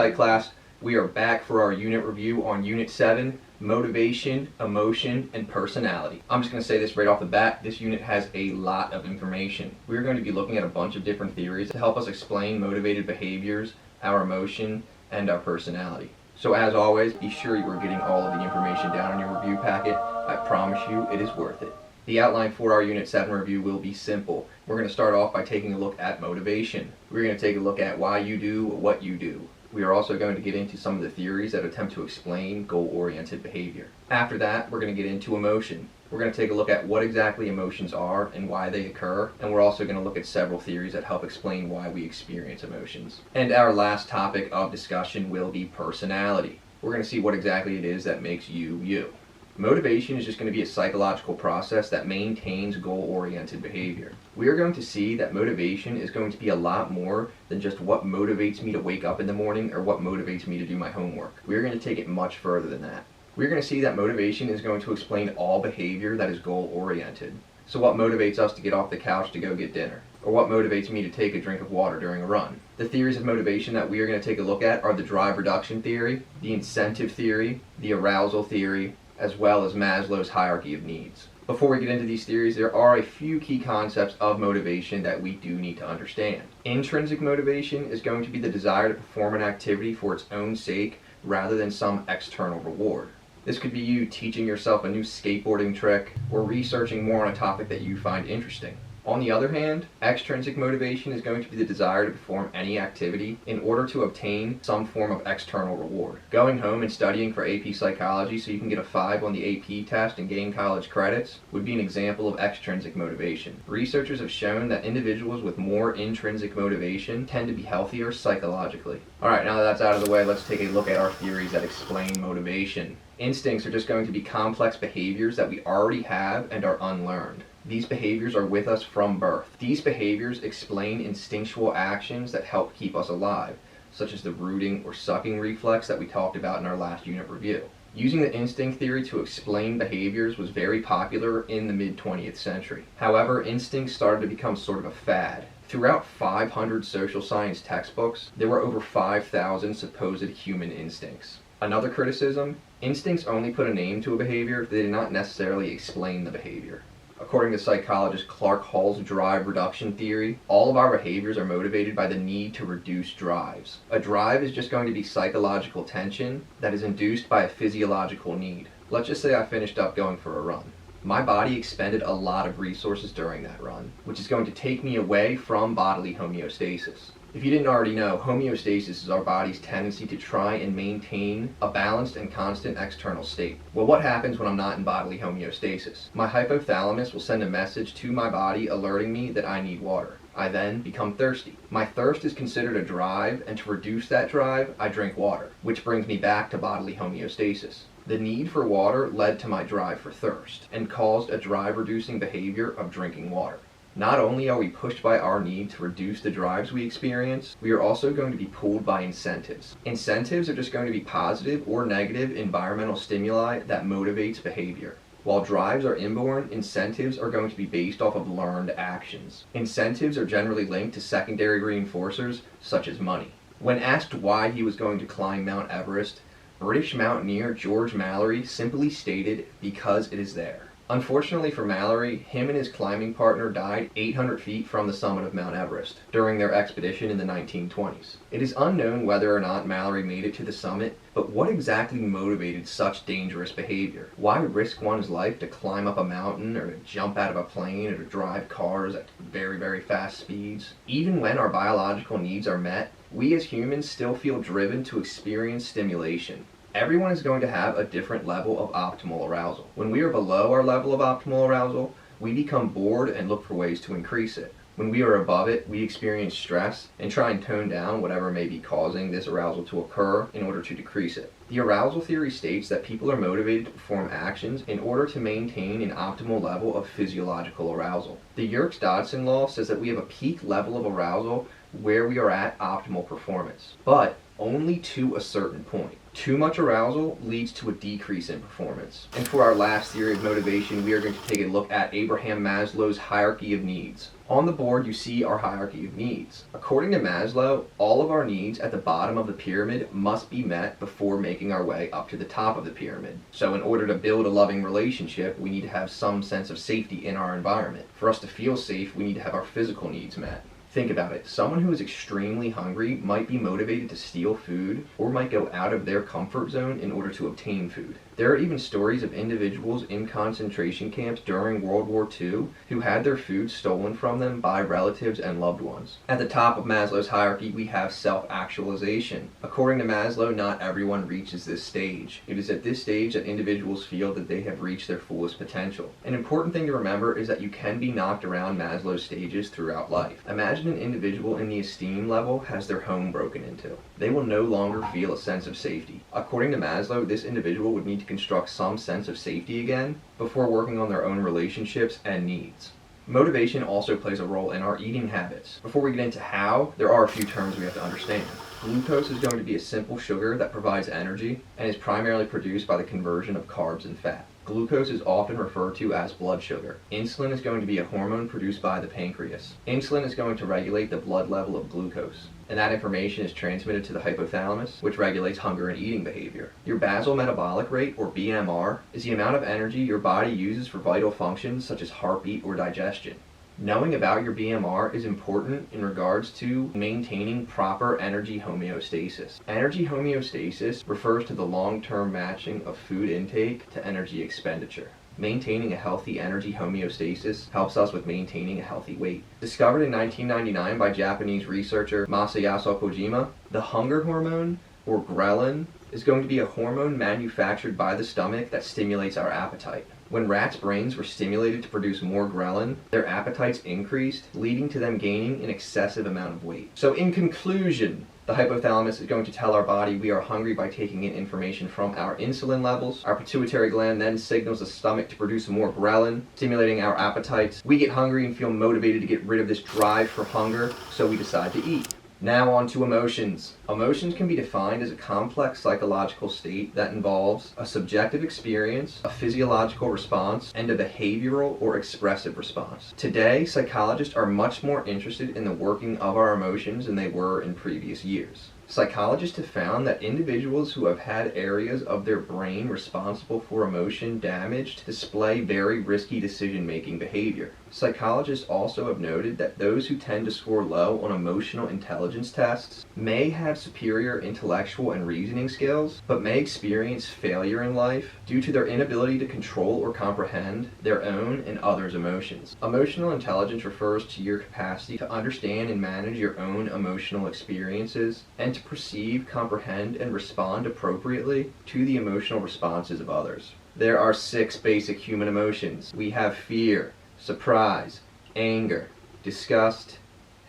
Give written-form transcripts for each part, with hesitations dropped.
Psych class. We are back for our unit review on Unit 7, Motivation, Emotion, and Personality. I'm just going to say this right off the bat, this unit has a lot of information. We're going to be looking at a bunch of different theories to help us explain motivated behaviors, our emotion, and our personality. So as always, be sure you are getting all of the information down in your review packet. I promise you it is worth it. The outline for our Unit 7 review will be simple. We're going to start off by taking a look at motivation. We're going to take a look at why you do what you do. We are also going to get into some of the theories that attempt to explain goal-oriented behavior. After that, we're going to get into emotion. We're going to take a look at what exactly emotions are and why they occur, and we're also going to look at several theories that help explain why we experience emotions. And our last topic of discussion will be personality. We're going to see what exactly it is that makes you, you. Motivation is just going to be a psychological process that maintains goal-oriented behavior. We are going to see that motivation is going to be a lot more than just what motivates me to wake up in the morning or what motivates me to do my homework. We're going to take it much further than that. We're going to see that motivation is going to explain all behavior that is goal-oriented. So what motivates us to get off the couch to go get dinner? Or what motivates me to take a drink of water during a run? The theories of motivation that we are going to take a look at are the drive reduction theory, the incentive theory, the arousal theory, as well as Maslow's hierarchy of needs. Before we get into these theories, there are a few key concepts of motivation that we do need to understand. Intrinsic motivation is going to be the desire to perform an activity for its own sake rather than some external reward. This could be you teaching yourself a new skateboarding trick or researching more on a topic that you find interesting. On the other hand, extrinsic motivation is going to be the desire to perform any activity in order to obtain some form of external reward. Going home and studying for AP Psychology so you can get a 5 on the AP test and gain college credits would be an example of extrinsic motivation. Researchers have shown that individuals with more intrinsic motivation tend to be healthier psychologically. Alright, now that that's out of the way, let's take a look at our theories that explain motivation. Instincts are just going to be complex behaviors that we already have and are unlearned. These behaviors are with us from birth. These behaviors explain instinctual actions that help keep us alive, such as the rooting or sucking reflex that we talked about in our last unit review. Using the instinct theory to explain behaviors was very popular in the mid-20th century. However, instincts started to become sort of a fad. Throughout 500 social science textbooks, there were over 5,000 supposed human instincts. Another criticism, instincts only put a name to a behavior, they did not necessarily explain the behavior. According to psychologist Clark Hall's drive reduction theory, all of our behaviors are motivated by the need to reduce drives. A drive is just going to be psychological tension that is induced by a physiological need. Let's just say I finished up going for a run. My body expended a lot of resources during that run, which is going to take me away from bodily homeostasis. If you didn't already know, homeostasis is our body's tendency to try and maintain a balanced and constant external state. Well, what happens when I'm not in bodily homeostasis? My hypothalamus will send a message to my body alerting me that I need water. I then become thirsty. My thirst is considered a drive, and to reduce that drive, I drink water, which brings me back to bodily homeostasis. The need for water led to my drive for thirst, and caused a drive-reducing behavior of drinking water. Not only are we pushed by our need to reduce the drives we experience, we are also going to be pulled by incentives. Incentives are just going to be positive or negative environmental stimuli that motivates behavior. While drives are inborn, incentives are going to be based off of learned actions. Incentives are generally linked to secondary reinforcers, such as money. When asked why he was going to climb Mount Everest, British mountaineer George Mallory simply stated, "Because it is there." Unfortunately for Mallory, him and his climbing partner died 800 feet from the summit of Mount Everest during their expedition in the 1920s. It is unknown whether or not Mallory made it to the summit, but what exactly motivated such dangerous behavior? Why risk one's life to climb up a mountain or to jump out of a plane or to drive cars at very, very fast speeds? Even when our biological needs are met, we as humans still feel driven to experience stimulation. Everyone is going to have a different level of optimal arousal. When we are below our level of optimal arousal, we become bored and look for ways to increase it. When we are above it, we experience stress and try and tone down whatever may be causing this arousal to occur in order to decrease it. The arousal theory states that people are motivated to perform actions in order to maintain an optimal level of physiological arousal. The Yerkes-Dodson law says that we have a peak level of arousal where we are at optimal performance. But only to a certain point. Too much arousal leads to a decrease in performance. And for our last theory of motivation, we are going to take a look at Abraham Maslow's hierarchy of needs. On the board, you see our hierarchy of needs. According to Maslow, all of our needs at the bottom of the pyramid must be met before making our way up to the top of the pyramid. So in order to build a loving relationship, we need to have some sense of safety in our environment. For us to feel safe, we need to have our physical needs met. Think about it. Someone who is extremely hungry might be motivated to steal food or might go out of their comfort zone in order to obtain food. There are even stories of individuals in concentration camps during World War II who had their food stolen from them by relatives and loved ones. At the top of Maslow's hierarchy, we have self-actualization. According to Maslow, not everyone reaches this stage. It is at this stage that individuals feel that they have reached their fullest potential. An important thing to remember is that you can be knocked around Maslow's stages throughout life. Imagine an individual in the esteem level has their home broken into. They will no longer feel a sense of safety. According to Maslow, this individual would need to construct some sense of safety again before working on their own relationships and needs. Motivation also plays a role in our eating habits. Before we get into how, there are a few terms we have to understand. Glucose is going to be a simple sugar that provides energy and is primarily produced by the conversion of carbs and fat. Glucose is often referred to as blood sugar. Insulin is going to be a hormone produced by the pancreas. Insulin is going to regulate the blood level of glucose, and that information is transmitted to the hypothalamus, which regulates hunger and eating behavior. Your basal metabolic rate, or BMR, is the amount of energy your body uses for vital functions such as heartbeat or digestion. Knowing about your BMR is important in regards to maintaining proper energy homeostasis. Energy homeostasis refers to the long-term matching of food intake to energy expenditure. Maintaining a healthy energy homeostasis helps us with maintaining a healthy weight. Discovered in 1999 by Japanese researcher Masayasu Kojima, the hunger hormone, or ghrelin, is going to be a hormone manufactured by the stomach that stimulates our appetite. When rats' brains were stimulated to produce more ghrelin, their appetites increased, leading to them gaining an excessive amount of weight. So in conclusion, the hypothalamus is going to tell our body we are hungry by taking in information from our insulin levels. Our pituitary gland then signals the stomach to produce more ghrelin, stimulating our appetites. We get hungry and feel motivated to get rid of this drive for hunger, so we decide to eat. Now on to emotions. Emotions can be defined as a complex psychological state that involves a subjective experience, a physiological response, and a behavioral or expressive response. Today, psychologists are much more interested in the working of our emotions than they were in previous years. Psychologists have found that individuals who have had areas of their brain responsible for emotion damaged display very risky decision-making behavior. Psychologists also have noted that those who tend to score low on emotional intelligence tests may have superior intellectual and reasoning skills, but may experience failure in life due to their inability to control or comprehend their own and others' emotions. Emotional intelligence refers to your capacity to understand and manage your own emotional experiences and to perceive, comprehend, and respond appropriately to the emotional responses of others. There are 6 basic human emotions. We have fear, surprise, anger, disgust,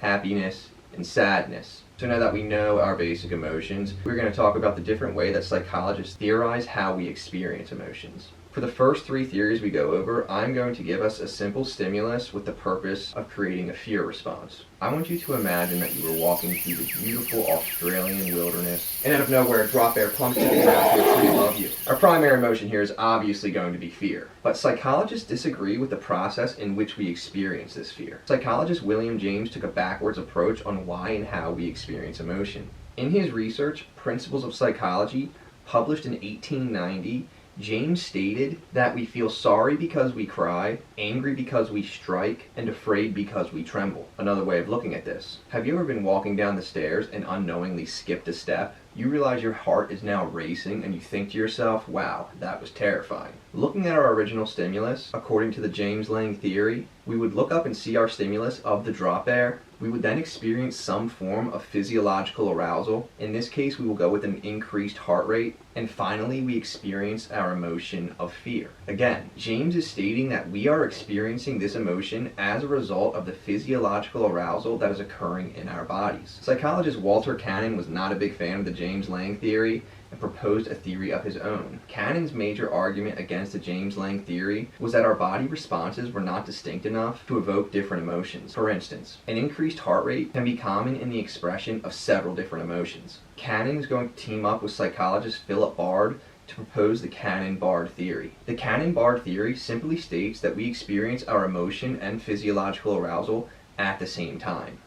happiness, and sadness. So now that we know our basic emotions, we're going to talk about the different way that psychologists theorize how we experience emotions. For the first 3 theories we go over, I'm going to give us a simple stimulus with the purpose of creating a fear response. I want you to imagine that you were walking through the beautiful Australian wilderness, and out of nowhere, a drop bear plumps to the ground to a tree above you. Our primary emotion here is obviously going to be fear, but psychologists disagree with the process in which we experience this fear. Psychologist William James took a backwards approach on why and how we experience emotion. In his research, Principles of Psychology, published in 1890, James stated that we feel sorry because we cry, angry because we strike, and afraid because we tremble. Another way of looking at this. Have you ever been walking down the stairs and unknowingly skipped a step? You realize your heart is now racing and you think to yourself, wow, that was terrifying. Looking at our original stimulus, according to the James Lange theory, we would look up and see our stimulus of the drop bear. We would then experience some form of physiological arousal. In this case, we will go with an increased heart rate. And finally, we experience our emotion of fear. Again, James is stating that we are experiencing this emotion as a result of the physiological arousal that is occurring in our bodies. Psychologist Walter Cannon was not a big fan of the James Lange theory and proposed a theory of his own. Cannon's major argument against the James Lange theory was that our body responses were not distinct enough to evoke different emotions. For instance, an increased heart rate can be common in the expression of several different emotions. Cannon is going to team up with psychologist Philip Bard to propose the Cannon-Bard theory. The Cannon-Bard theory simply states that we experience our emotion and physiological arousal at the same time.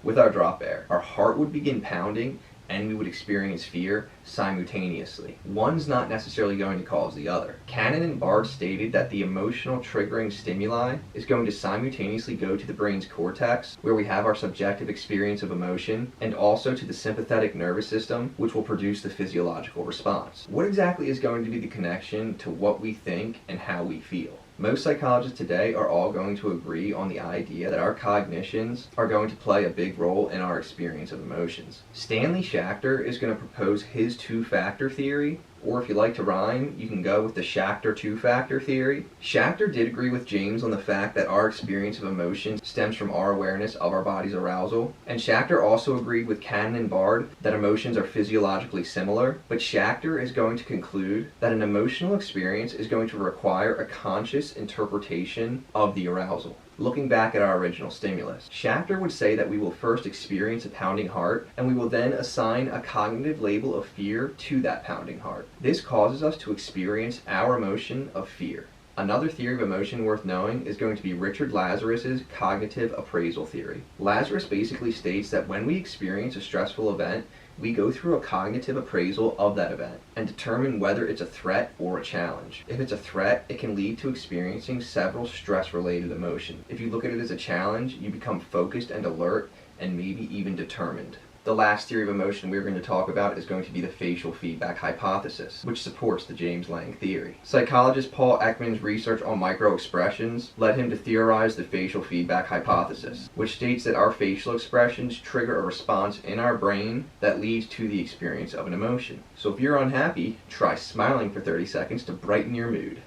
With our drop bear, our heart would begin pounding and we would experience fear simultaneously. One's not necessarily going to cause the other. Cannon and Bard stated that the emotional triggering stimuli is going to simultaneously go to the brain's cortex, where we have our subjective experience of emotion, and also to the sympathetic nervous system, which will produce the physiological response. What exactly is going to be the connection to what we think and how we feel? Most psychologists today are all going to agree on the idea that our cognitions are going to play a big role in our experience of emotions. Stanley Schachter is going to propose his two-factor theory, or if you like to rhyme, you can go with the Schachter two-factor theory. Schachter did agree with James on the fact that our experience of emotion stems from our awareness of our body's arousal, and Schachter also agreed with Cannon and Bard that emotions are physiologically similar, but Schachter is going to conclude that an emotional experience is going to require a conscious interpretation of the arousal. Looking back at our original stimulus, Schachter would say that we will first experience a pounding heart, and we will then assign a cognitive label of fear to that pounding heart. This causes us to experience our emotion of fear. Another theory of emotion worth knowing is going to be Richard Lazarus's cognitive appraisal theory. Lazarus basically states that when we experience a stressful event, we go through a cognitive appraisal of that event and determine whether it's a threat or a challenge. If it's a threat, it can lead to experiencing several stress-related emotions. If you look at it as a challenge, you become focused and alert and maybe even determined. The last theory of emotion we're going to talk about is going to be the facial feedback hypothesis, which supports the James Lange theory. Psychologist Paul Ekman's research on microexpressions led him to theorize the facial feedback hypothesis, which states that our facial expressions trigger a response in our brain that leads to the experience of an emotion. So if you're unhappy, try smiling for 30 seconds to brighten your mood.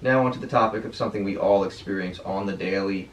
Now onto the topic of something we all experience on the daily: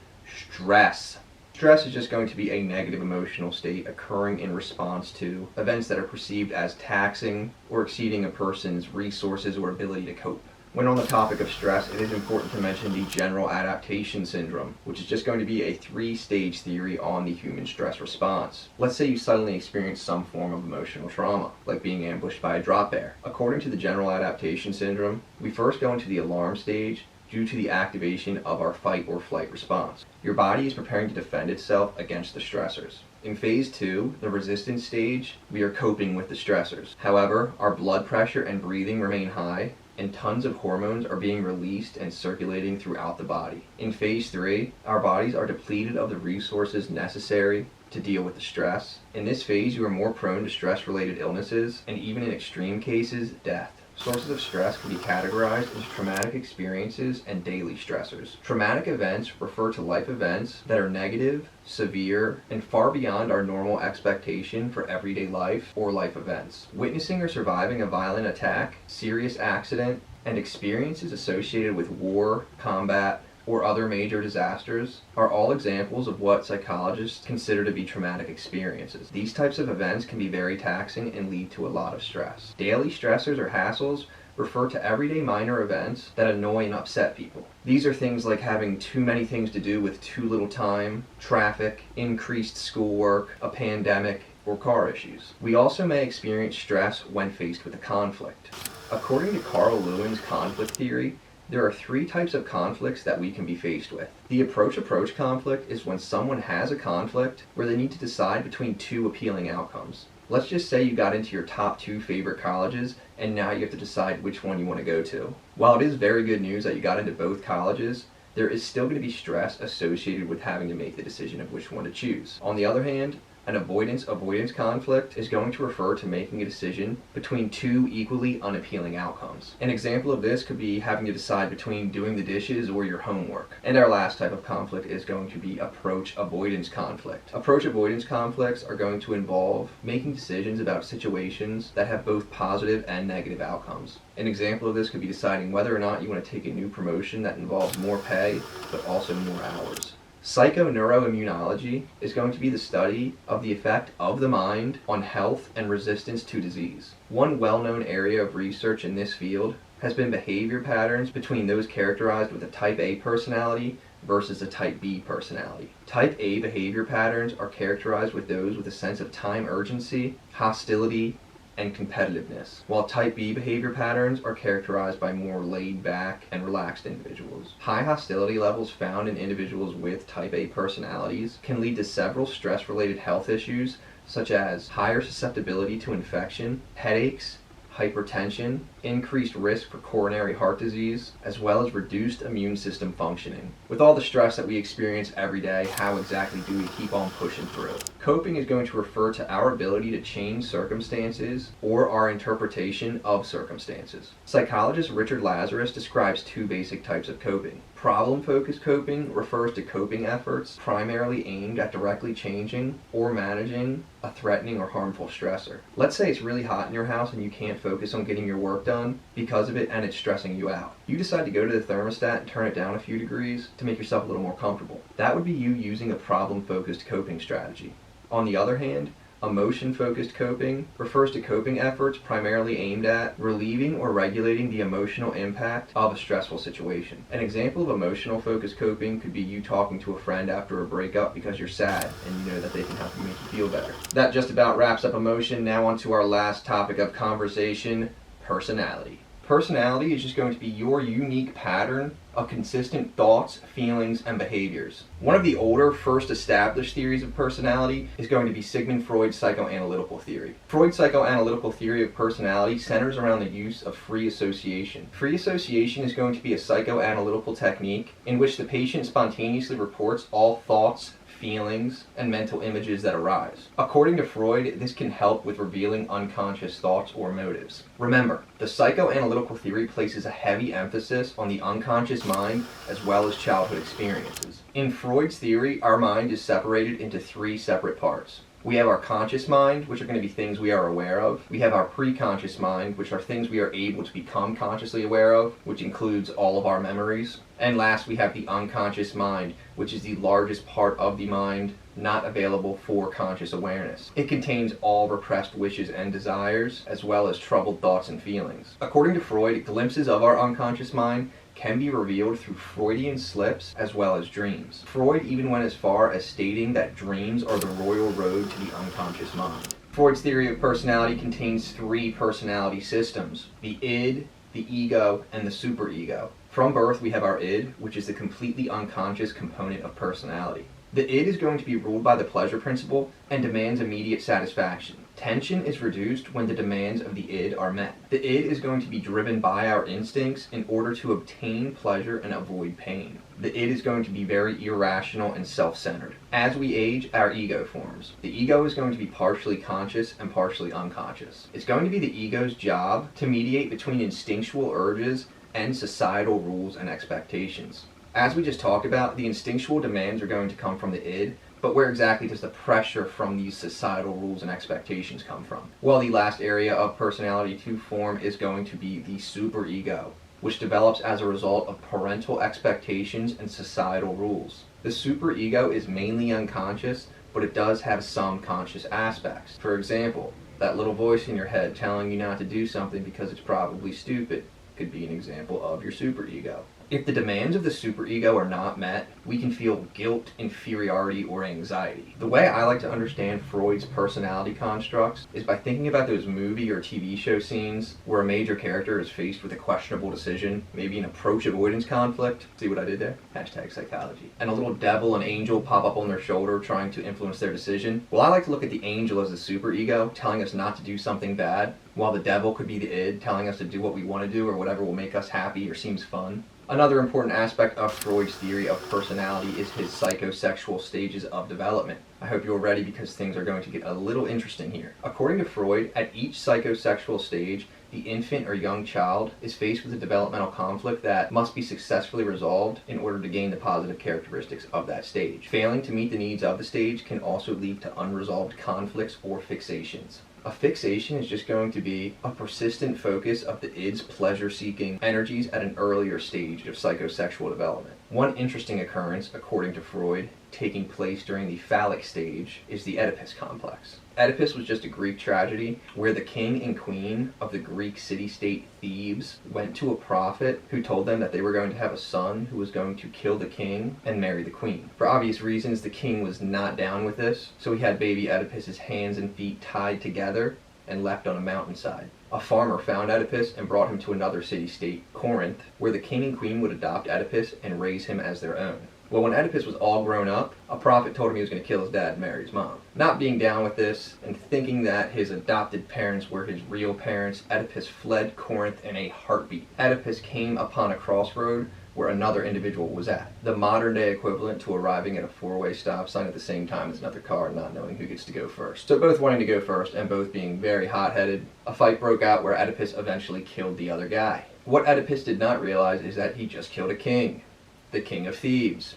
stress. Stress is just going to be a negative emotional state occurring in response to events that are perceived as taxing or exceeding a person's resources or ability to cope. When on the topic of stress, it is important to mention the general adaptation syndrome, which is just going to be a 3-stage theory on the human stress response. Let's say you suddenly experience some form of emotional trauma, like being ambushed by a drop bear. According to the general adaptation syndrome, we first go into the alarm stage due to the activation of our fight or flight response. Your body is preparing to defend itself against the stressors. In phase 2, the resistance stage, we are coping with the stressors. However, our blood pressure and breathing remain high, and tons of hormones are being released and circulating throughout the body. In phase 3, our bodies are depleted of the resources necessary to deal with the stress. In this phase, you are more prone to stress-related illnesses, and even in extreme cases, death. Sources of stress can be categorized into traumatic experiences and daily stressors. Traumatic events refer to life events that are negative, severe, and far beyond our normal expectation for everyday life or life events. Witnessing or surviving a violent attack, serious accident, and experiences associated with war, combat, or other major disasters are all examples of what psychologists consider to be traumatic experiences. These types of events can be very taxing and lead to a lot of stress. Daily stressors or hassles refer to everyday minor events that annoy and upset people. These are things like having too many things to do with too little time, traffic, increased schoolwork, a pandemic, or car issues. We also may experience stress when faced with a conflict. According to Carl Lewin's conflict theory, there are 3 types of conflicts that we can be faced with. The approach conflict is when someone has a conflict where they need to decide between 2 appealing outcomes. Let's just say you got into your top 2 favorite colleges and now you have to decide which one you want to go to. While it is very good news that you got into both colleges, there is still going to be stress associated with having to make the decision of which one to choose. On the other hand, an avoidance conflict is going to refer to making a decision between 2 equally unappealing outcomes. An example of this could be having to decide between doing the dishes or your homework. And our last type of conflict is going to be approach avoidance conflict. Approach avoidance conflicts are going to involve making decisions about situations that have both positive and negative outcomes. An example of this could be deciding whether or not you want to take a new promotion that involves more pay but also more hours. Psychoneuroimmunology is going to be the study of the effect of the mind on health and resistance to disease. One well-known area of research in this field has been behavior patterns between those characterized with a type A personality versus a type B personality. Type A behavior patterns are characterized with those with a sense of time urgency, hostility, and competitiveness, while type B behavior patterns are characterized by more laid-back and relaxed individuals. High hostility levels found in individuals with type A personalities can lead to several stress-related health issues, such as higher susceptibility to infection, headaches, hypertension, increased risk for coronary heart disease, as well as reduced immune system functioning. With all the stress that we experience every day, how exactly do we keep on pushing through? Coping is going to refer to our ability to change circumstances or our interpretation of circumstances. Psychologist Richard Lazarus describes two basic types of coping. Problem-focused coping refers to coping efforts primarily aimed at directly changing or managing a threatening or harmful stressor. Let's say it's really hot in your house and you can't focus on getting your work done because of it and it's stressing you out. You decide to go to the thermostat and turn it down a few degrees to make yourself a little more comfortable. That would be you using a problem-focused coping strategy. On the other hand, emotion-focused coping refers to coping efforts primarily aimed at relieving or regulating the emotional impact of a stressful situation. An example of emotional-focused coping could be you talking to a friend after a breakup because you're sad and you know that they can help you make you feel better. That just about wraps up emotion. Now on to our last topic of conversation, personality. Personality is just going to be your unique pattern of consistent thoughts, feelings, and behaviors. One of the older, first established theories of personality is going to be Sigmund Freud's psychoanalytical theory. Freud's psychoanalytical theory of personality centers around the use of free association. Free association is going to be a psychoanalytical technique in which the patient spontaneously reports all thoughts, feelings, and mental images that arise. According to Freud, this can help with revealing unconscious thoughts or motives. Remember, the psychoanalytical theory places a heavy emphasis on the unconscious mind as well as childhood experiences. In Freud's theory, our mind is separated into three separate parts. We have our conscious mind, which are going to be things we are aware of. We have our preconscious mind, which are things we are able to become consciously aware of, which includes all of our memories. And last, we have the unconscious mind, which is the largest part of the mind not available for conscious awareness. It contains all repressed wishes and desires, as well as troubled thoughts and feelings. According to Freud, glimpses of our unconscious mind can be revealed through Freudian slips as well as dreams. Freud even went as far as stating that dreams are the royal road to the unconscious mind. Freud's theory of personality contains three personality systems: the id, the ego, and the superego. From birth, we have our id, which is the completely unconscious component of personality. The id is going to be ruled by the pleasure principle and demands immediate satisfaction. Tension is reduced when the demands of the id are met. The id is going to be driven by our instincts in order to obtain pleasure and avoid pain. The id is going to be very irrational and self-centered. As we age, our ego forms. The ego is going to be partially conscious and partially unconscious. It's going to be the ego's job to mediate between instinctual urges and societal rules and expectations. As we just talked about, the instinctual demands are going to come from the id, but where exactly does the pressure from these societal rules and expectations come from? Well, the last area of personality to form is going to be the superego, which develops as a result of parental expectations and societal rules. The superego is mainly unconscious, but it does have some conscious aspects. For example, that little voice in your head telling you not to do something because it's probably stupid could be an example of your superego. If the demands of the superego are not met, we can feel guilt, inferiority, or anxiety. The way I like to understand Freud's personality constructs is by thinking about those movie or TV show scenes where a major character is faced with a questionable decision, maybe an approach avoidance conflict. See what I did there? Hashtag psychology. And a little devil and angel pop up on their shoulder trying to influence their decision. Well, I like to look at the angel as the superego, telling us not to do something bad, while the devil could be the id, telling us to do what we want to do or whatever will make us happy or seems fun. Another important aspect of Freud's theory of personality is his psychosexual stages of development. I hope you're ready because things are going to get a little interesting here. According to Freud, at each psychosexual stage, the infant or young child is faced with a developmental conflict that must be successfully resolved in order to gain the positive characteristics of that stage. Failing to meet the needs of the stage can also lead to unresolved conflicts or fixations. A fixation is just going to be a persistent focus of the id's pleasure-seeking energies at an earlier stage of psychosexual development. One interesting occurrence, according to Freud, taking place during the phallic stage is the Oedipus complex. Oedipus was just a Greek tragedy where the king and queen of the Greek city-state Thebes went to a prophet who told them that they were going to have a son who was going to kill the king and marry the queen. For obvious reasons, the king was not down with this, so he had baby Oedipus's hands and feet tied together and left on a mountainside. A farmer found Oedipus and brought him to another city-state, Corinth, where the king and queen would adopt Oedipus and raise him as their own. Well, when Oedipus was all grown up, a prophet told him he was going to kill his dad and marry his mom. Not being down with this, and thinking that his adopted parents were his real parents, Oedipus fled Corinth in a heartbeat. Oedipus came upon a crossroad where another individual was at. The modern-day equivalent to arriving at a four-way stop sign at the same time as another car and not knowing who gets to go first. So both wanting to go first and both being very hot-headed, a fight broke out where Oedipus eventually killed the other guy. What Oedipus did not realize is that he just killed a king. The king of Thebes.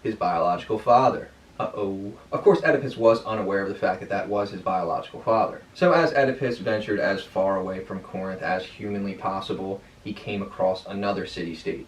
His biological father. Of course, Oedipus was unaware of the fact that that was his biological father. So as Oedipus ventured as far away from Corinth as humanly possible, he came across another city-state,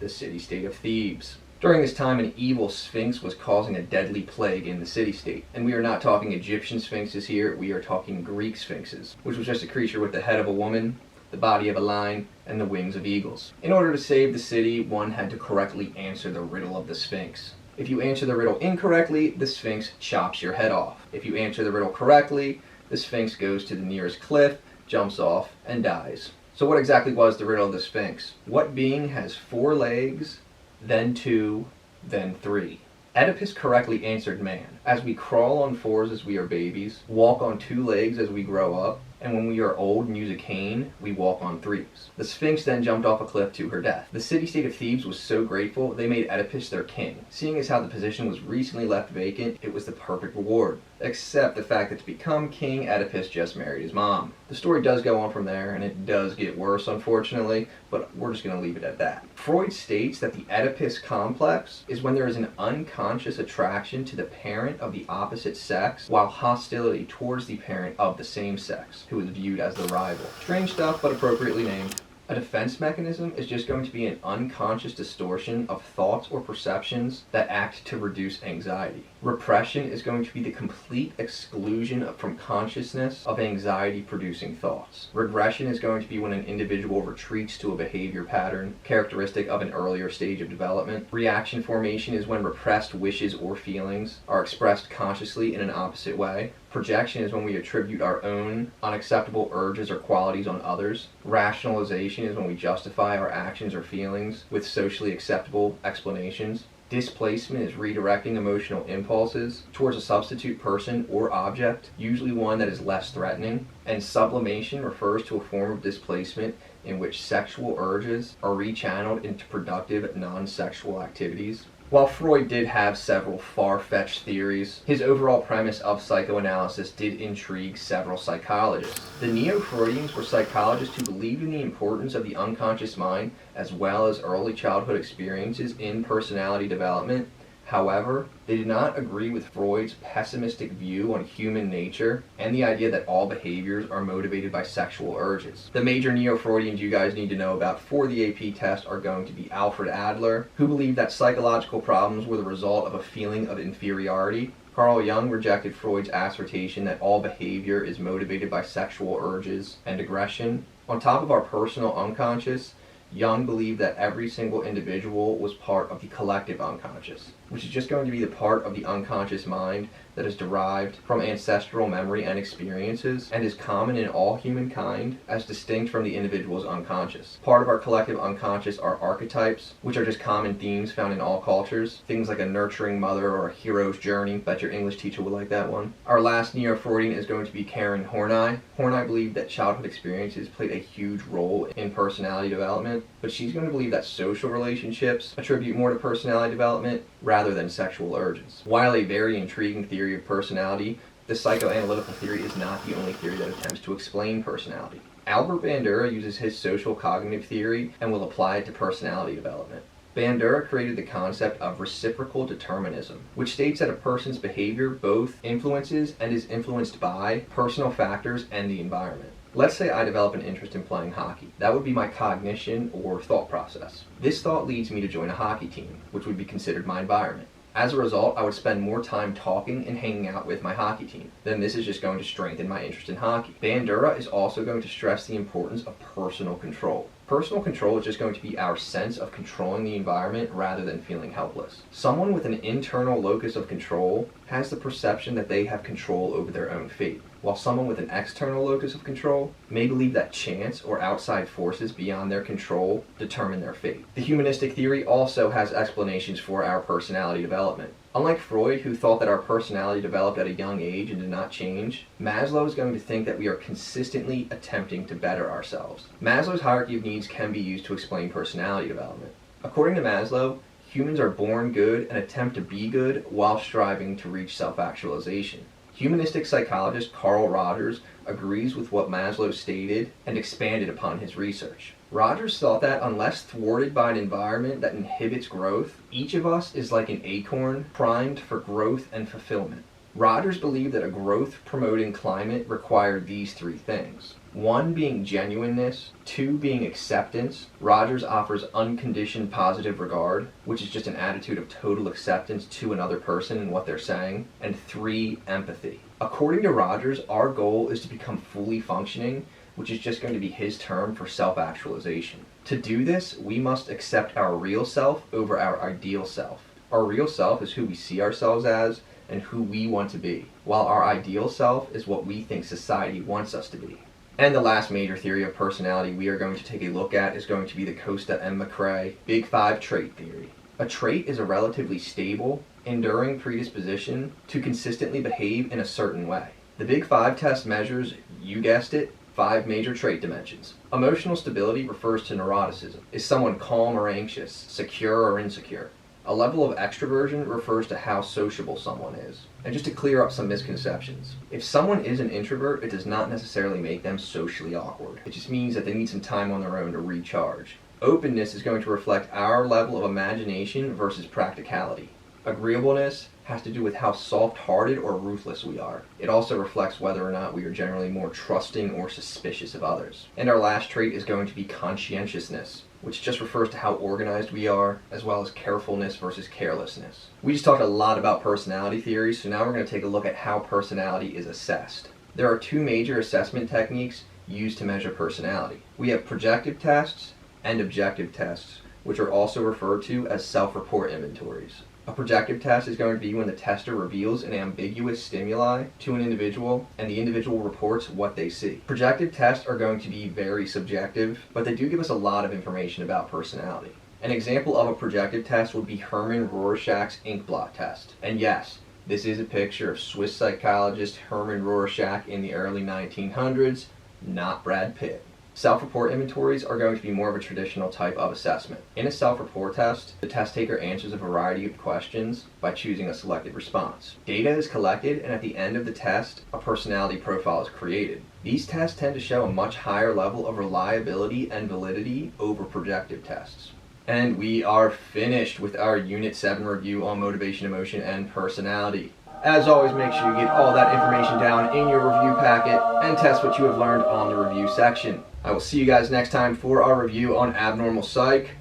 the city-state of Thebes. During this time, an evil sphinx was causing a deadly plague in the city-state. And we are not talking Egyptian sphinxes here, we are talking Greek sphinxes, which was just a creature with the head of a woman, the body of a lion, and the wings of eagles. In order to save the city, one had to correctly answer the riddle of the Sphinx. If you answer the riddle incorrectly, the Sphinx chops your head off. If you answer the riddle correctly, the Sphinx goes to the nearest cliff, jumps off, and dies. So what exactly was the riddle of the Sphinx? What being has 4 legs, then 2, then 3? Oedipus correctly answered man. As we crawl on 4s as we are babies, walk on 2 legs as we grow up, and when we are old and use a cane, we walk on 3s. The Sphinx then jumped off a cliff to her death. The city-state of Thebes was so grateful, they made Oedipus their king. Seeing as how the position was recently left vacant, it was the perfect reward. Except the fact that to become king, Oedipus just married his mom. The story does go on from there, and it does get worse, unfortunately, but we're just going to leave it at that. Freud states that the Oedipus complex is when there is an unconscious attraction to the parent of the opposite sex, while hostility towards the parent of the same sex, who is viewed as the rival. Strange stuff, but appropriately named. A defense mechanism is just going to be an unconscious distortion of thoughts or perceptions that act to reduce anxiety. Repression is going to be the complete exclusion from consciousness of anxiety-producing thoughts. Regression is going to be when an individual retreats to a behavior pattern characteristic of an earlier stage of development. Reaction formation is when repressed wishes or feelings are expressed consciously in an opposite way. Projection is when we attribute our own unacceptable urges or qualities on others. Rationalization is when we justify our actions or feelings with socially acceptable explanations. Displacement is redirecting emotional impulses towards a substitute person or object, usually one that is less threatening. And sublimation refers to a form of displacement in which sexual urges are rechanneled into productive non-sexual activities. While Freud did have several far-fetched theories, his overall premise of psychoanalysis did intrigue several psychologists. The Neo-Freudians were psychologists who believed in the importance of the unconscious mind as well as early childhood experiences in personality development. However, they did not agree with Freud's pessimistic view on human nature and the idea that all behaviors are motivated by sexual urges. The major Neo-Freudians you guys need to know about for the AP test are going to be Alfred Adler, who believed that psychological problems were the result of a feeling of inferiority. Carl Jung rejected Freud's assertion that all behavior is motivated by sexual urges and aggression. On top of our personal unconscious, Jung believed that every single individual was part of the collective unconscious, which is just going to be the part of the unconscious mind that is derived from ancestral memory and experiences and is common in all humankind as distinct from the individual's unconscious. Part of our collective unconscious are archetypes, which are just common themes found in all cultures. Things like a nurturing mother or a hero's journey. Bet your English teacher would like that one. Our last Neo-Freudian is going to be Karen Horney. Horney believed that childhood experiences played a huge role in personality development, but she's going to believe that social relationships attribute more to personality development rather than sexual urges. While a very intriguing theory of personality, the psychoanalytical theory is not the only theory that attempts to explain personality. Albert Bandura uses his social cognitive theory and will apply it to personality development. Bandura created the concept of reciprocal determinism, which states that a person's behavior both influences and is influenced by personal factors and the environment. Let's say I develop an interest in playing hockey. That would be my cognition or thought process. This thought leads me to join a hockey team, which would be considered my environment. As a result, I would spend more time talking and hanging out with my hockey team. Then this is just going to strengthen my interest in hockey. Bandura is also going to stress the importance of personal control. Personal control is just going to be our sense of controlling the environment rather than feeling helpless. Someone with an internal locus of control has the perception that they have control over their own fate, while someone with an external locus of control may believe that chance or outside forces beyond their control determine their fate. The humanistic theory also has explanations for our personality development. Unlike Freud, who thought that our personality developed at a young age and did not change, Maslow is going to think that we are consistently attempting to better ourselves. Maslow's hierarchy of needs can be used to explain personality development. According to Maslow, humans are born good and attempt to be good while striving to reach self-actualization. Humanistic psychologist Carl Rogers agrees with what Maslow stated and expanded upon his research. Rogers thought that unless thwarted by an environment that inhibits growth, each of us is like an acorn primed for growth and fulfillment. Rogers believed that a growth-promoting climate required these three things. 1 being genuineness, 2 being acceptance. Rogers offers unconditioned positive regard, which is just an attitude of total acceptance to another person and what they're saying, and 3, empathy. According to Rogers, our goal is to become fully functioning, which is just going to be his term for self-actualization. To do this, we must accept our real self over our ideal self. Our real self is who we see ourselves as and who we want to be, while our ideal self is what we think society wants us to be. And the last major theory of personality we are going to take a look at is going to be the Costa and McCrae Big Five trait theory. A trait is a relatively stable, enduring predisposition to consistently behave in a certain way. The Big Five test measures, you guessed it, 5 major trait dimensions. Emotional stability refers to neuroticism. Is someone calm or anxious, secure or insecure? A level of extroversion refers to how sociable someone is. And just to clear up some misconceptions, if someone is an introvert, it does not necessarily make them socially awkward. It just means that they need some time on their own to recharge. Openness is going to reflect our level of imagination versus practicality. Agreeableness has to do with how soft-hearted or ruthless we are. It also reflects whether or not we are generally more trusting or suspicious of others. And our last trait is going to be conscientiousness, which just refers to how organized we are, as well as carefulness versus carelessness. We just talked a lot about personality theories, so now we're going to take a look at how personality is assessed. There are 2 major assessment techniques used to measure personality. We have projective tests and objective tests, which are also referred to as self-report inventories. A projective test is going to be when the tester reveals an ambiguous stimuli to an individual and the individual reports what they see. Projective tests are going to be very subjective, but they do give us a lot of information about personality. An example of a projective test would be Hermann Rorschach's ink blot test. And yes, this is a picture of Swiss psychologist Hermann Rorschach in the early 1900s, not Brad Pitt. Self-report inventories are going to be more of a traditional type of assessment. In a self-report test, the test taker answers a variety of questions by choosing a selected response. Data is collected, and at the end of the test, a personality profile is created. These tests tend to show a much higher level of reliability and validity over projective tests. And we are finished with our Unit 7 review on motivation, emotion, and personality. As always, make sure you get all that information down in your review packet and test what you have learned on the review section. I will see you guys next time for our review on abnormal psych.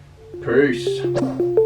Peace.